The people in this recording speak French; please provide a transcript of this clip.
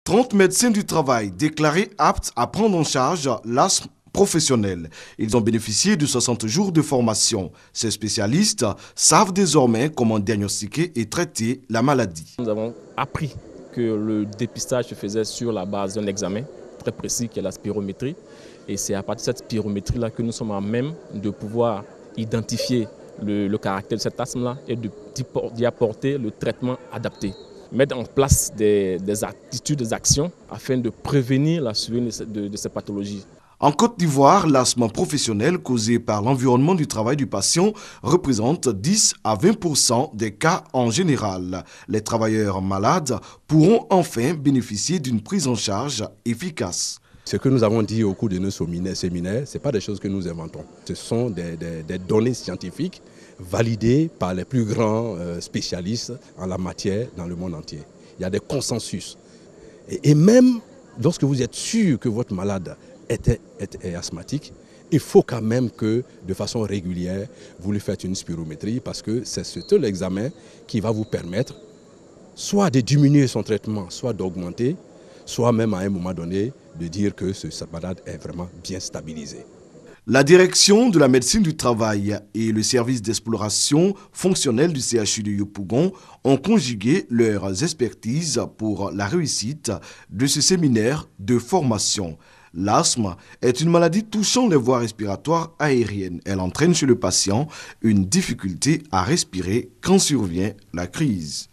30 médecins du travail déclarés aptes à prendre en charge l'asthme professionnel. Ils ont bénéficié de 60 jours de formation. Ces spécialistes savent désormais comment diagnostiquer et traiter la maladie. Nous avons appris que le dépistage se faisait sur la base d'un examen très précis qui est la spirométrie. Et c'est à partir de cette spirométrie-là que nous sommes à même de pouvoir identifier le caractère de cet asthme-là et d'y apporter le traitement adapté. Mettre en place des attitudes, des actions afin de prévenir la survenue de ces pathologies. En Côte d'Ivoire, l'asthme professionnel causé par l'environnement du travail du patient représente 10 à 20% des cas en général. Les travailleurs malades pourront enfin bénéficier d'une prise en charge efficace. Ce que nous avons dit au cours de nos séminaires, ce n'est pas des choses que nous inventons. Ce sont des données scientifiques validées par les plus grands spécialistes en la matière dans le monde entier. Il y a des consensus. Et même lorsque vous êtes sûr que votre malade est asthmatique, il faut quand même que, de façon régulière, vous lui faites une spirométrie parce que c'est l'examen qui va vous permettre soit de diminuer son traitement, soit d'augmenter, soit même à un moment donné de dire que ce malade est vraiment bien stabilisé. La direction de la médecine du travail et le service d'exploration fonctionnelle du CHU de Yopougon ont conjugué leurs expertises pour la réussite de ce séminaire de formation. L'asthme est une maladie touchant les voies respiratoires aériennes. Elle entraîne chez le patient une difficulté à respirer quand survient la crise.